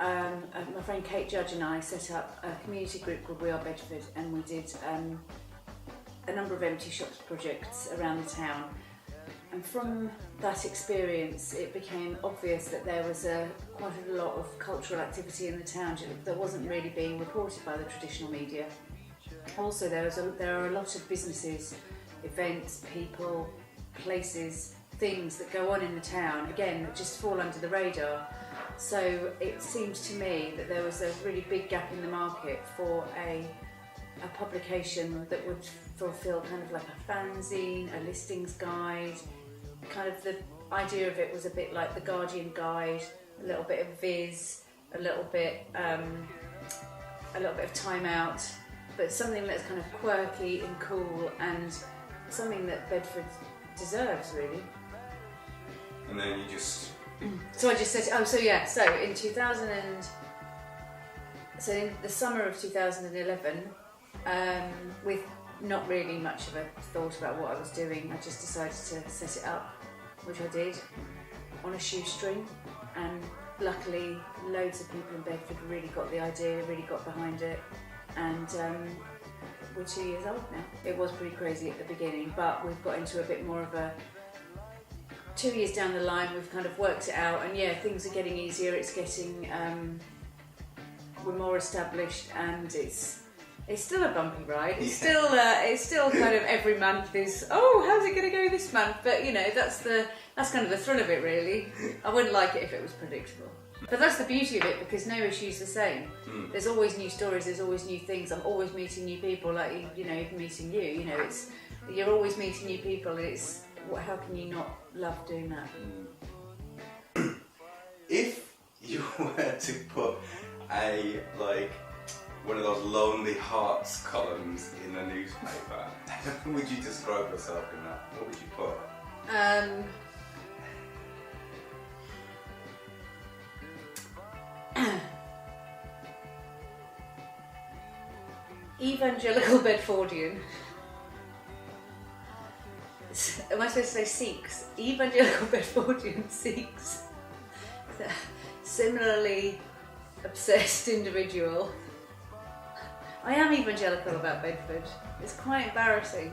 my friend Kate Judge and I set up a community group called We Are Bedford, and we did a number of empty shops projects around the town. And from that experience, it became obvious that there was quite a lot of cultural activity in the town that wasn't really being reported by the traditional media. Also, there are a lot of businesses, events, people, places, things that go on in the town, again, that just fall under the radar. So it seemed to me that there was a really big gap in the market for a publication that would fulfill kind of like a fanzine, a listings guide. Kind of the idea of it was a bit like the Guardian guide, a little bit of Viz, a little bit of Time Out, but something that's kind of quirky and cool and something that Bedford deserves, really. And then you just... So I just said, so in the summer of 2011, with not really much of a thought about what I was doing, I just decided to set it up, which I did, on a shoestring, and luckily loads of people in Bedford really got the idea, really got behind it, and we're 2 years old now. It was pretty crazy at the beginning, but we've got into a bit more of a 2 years down the line, we've kind of worked it out, and yeah, things are getting easier. It's getting, we're more established, and it's still a bumpy ride. It's still kind of every month is, oh, how's it going to go this month? But you know, that's kind of the thrill of it, really. I wouldn't like it if it was predictable. But that's the beauty of it, because no issue's the same. There's always new stories. There's always new things. I'm always meeting new people. Like even meeting you. You know, you're always meeting new people. How can you not love doing that? If you were to put one of those Lonely Hearts columns in a newspaper, how would you describe yourself in that? What would you put? Evangelical Bedfordian. Am I supposed to say Sikhs? Evangelical Bedfordian Sikhs. Similarly obsessed individual. I am evangelical about Bedford. It's quite embarrassing.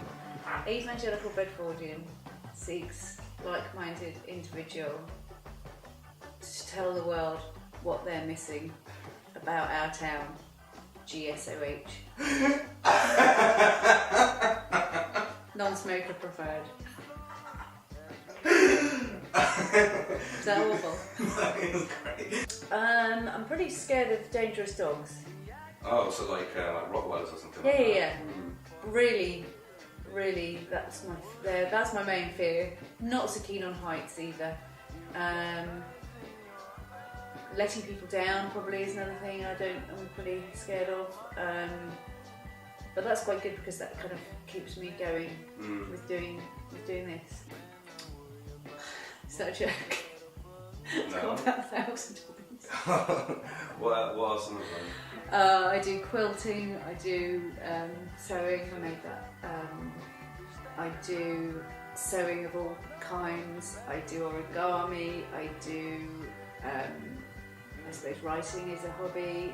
Evangelical Bedfordian Sikhs, like-minded individual, to tell the world what they're missing about our town. GSOH. Non-smoker preferred. Is that awful? That is great. I'm pretty scared of dangerous dogs. Oh, so like Rottweilers or something? Yeah. Really, that's my main fear. Not so keen on heights either. Letting people down probably is another thing I'm pretty scared of. But that's quite good, because that kind of keeps me going with doing this. Is that a joke? It's got about 1,000 of these. What are some of them? I do quilting, I do sewing, I made that. I do sewing of all kinds, I do origami, I do, I suppose writing is a hobby.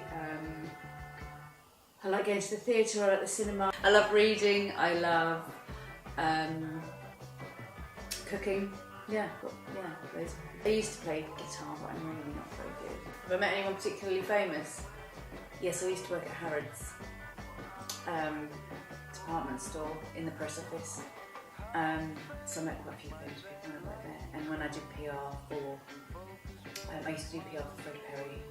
I like going to the theatre, I like the cinema. I love reading, I love cooking. Yeah. I used to play guitar, but I'm really not very good. Have I met anyone particularly famous? Yes, I used to work at Harrods department store in the press office. So I met quite a few famous people when I worked there. And when I did PR for, I used to do PR for Fred Perry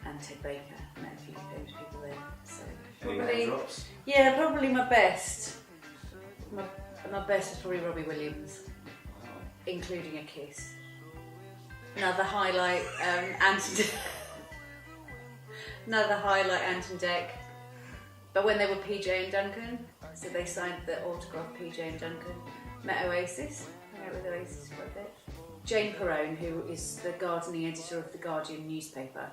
and Ted Baker. I met a few famous people there. So Any name drops? Yeah, probably my best. My best was probably Robbie Williams, including a kiss. Another highlight, Anton Deck. But when they were PJ and Duncan, so they signed the autograph PJ and Duncan. Met Oasis, hung out with Oasis for a bit. Jane Perrone, who is the gardening editor of the Guardian newspaper,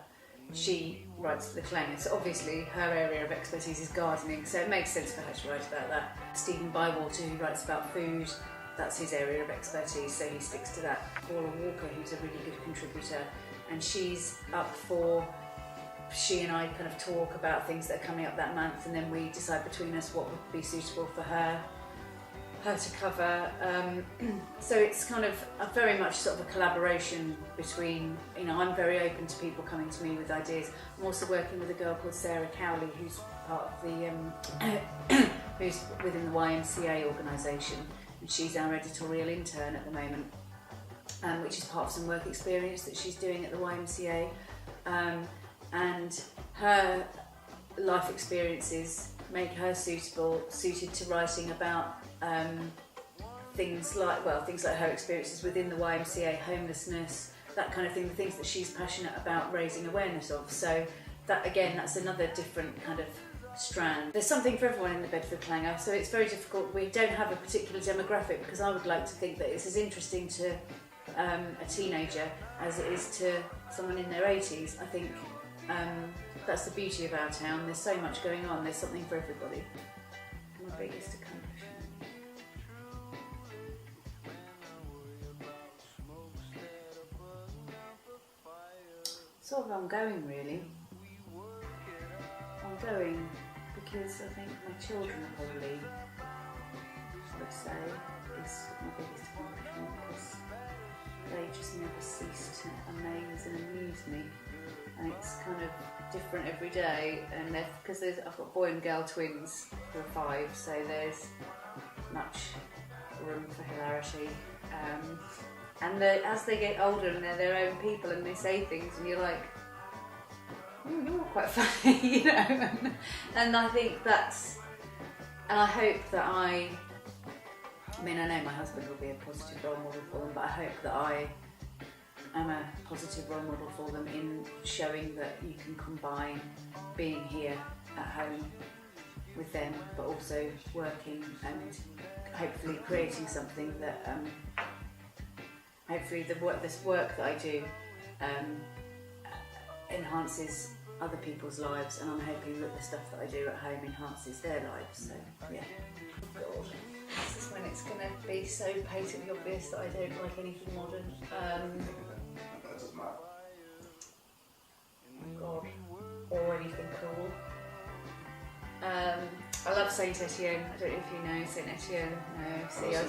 she writes for the Clangers. So obviously her area of expertise is gardening, so it makes sense for her to write about that. Stephen Bywater, who writes about food, that's his area of expertise, so he sticks to that. Paula Walker, who's a really good contributor, and she's up for she and I kind of talk about things that are coming up that month, and then we decide between us what would be suitable for her to cover. So it's kind of very much sort of a collaboration between, you know, I'm very open to people coming to me with ideas. I'm also working with a girl called Sarah Cowley, who's part of the, who's within the YMCA organisation, and she's our editorial intern at the moment, which is part of some work experience that she's doing at the YMCA. And her life experiences make her suited to writing about things like her experiences within the YMCA, homelessness, that kind of thing, the things that she's passionate about raising awareness of. So that, again, that's another different kind of strand. There's something for everyone in the Bedford Clanger, so it's very difficult. We don't have a particular demographic, because I would like to think that it's as interesting to a teenager as it is to someone in their 80s. I think that's the beauty of our town. There's so much going on, there's something for everybody. My biggest accomplishment. Sort of ongoing, really. Ongoing, because I think my children are probably, I would say, is my biggest accomplishment, because they just never cease to amaze and amuse me, and it's kind of different every day. And because I've got boy and girl twins who are 5, so there's much room for hilarity. And as they get older and they're their own people and they say things and you're like, oh, you're quite funny, you know. And I think that's, and I hope that I mean, I know my husband will be a positive role model for them, but I hope that I am a positive role model for them in showing that you can combine being here at home with them, but also working and hopefully creating something that hopefully this work that I do enhances other people's lives, and I'm hoping that the stuff that I do at home enhances their lives. So yeah. God, this is when it's going to be so patently obvious that I don't like anything modern. That doesn't matter. God, or anything cool. I love Saint Etienne. I don't know if you know Saint Etienne. No, see, I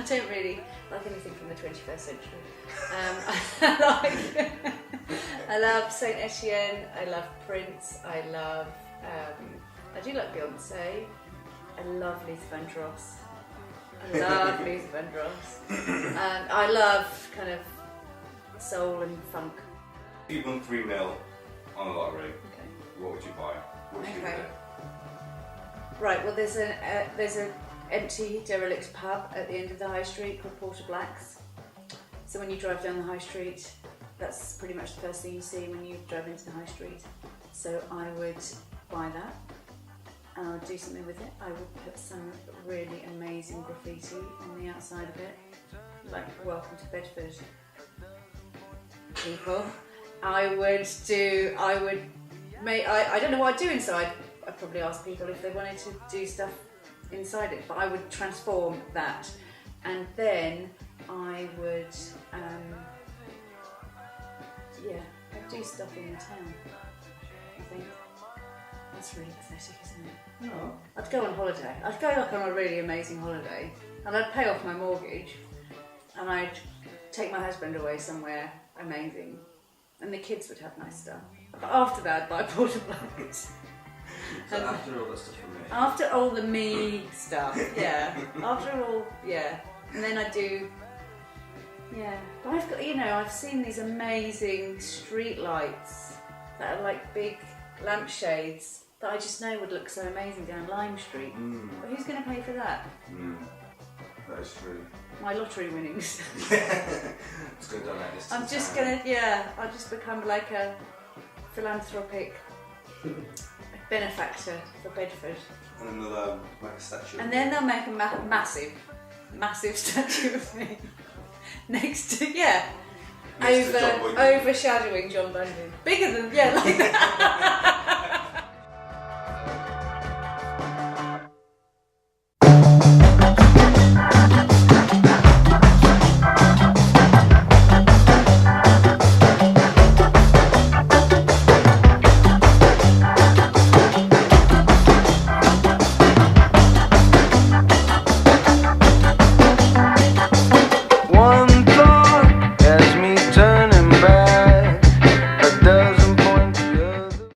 don't really like anything from the 21st century. I love Saint Etienne. I love Prince. I do like Beyonce. I love Luther Vandross. And I love kind of soul and funk. If you won $3 million on the lottery, Okay. what would you buy? What would you do with it? Right, well there's an empty derelict pub at the end of the high street called Porter Black's. So when you drive down the high street, that's pretty much the first thing you see when you drive into the high street. So I would buy that and I would do something with it. I would put some really amazing graffiti on the outside of it, like "Welcome to Bedford, people." I don't know what I'd do inside. I'd probably ask people if they wanted to do stuff inside it, but I would transform that, and then I would I'd do stuff in the town. I think that's really pathetic, isn't it? No. I'd go on holiday. I'd go like on a really amazing holiday, and I'd pay off my mortgage, and I'd take my husband away somewhere amazing, and the kids would have nice stuff. But after that, I'd buy Porter Black's. So after all the stuff for me. After all the me stuff, yeah. After all, yeah. And then I do, yeah. But I've got, I've seen these amazing street lights that are like big lampshades that I just know would look so amazing down Lime Street. But who's going to pay for that? That is true. My lottery winnings. It's going down like this. I'm just I'll just become like a philanthropic benefactor for Bedford. And then they'll make a statue. And then they'll make a massive statue of me next to, Next to John Bunyan. overshadowing John Bunyan. Bigger than, like that.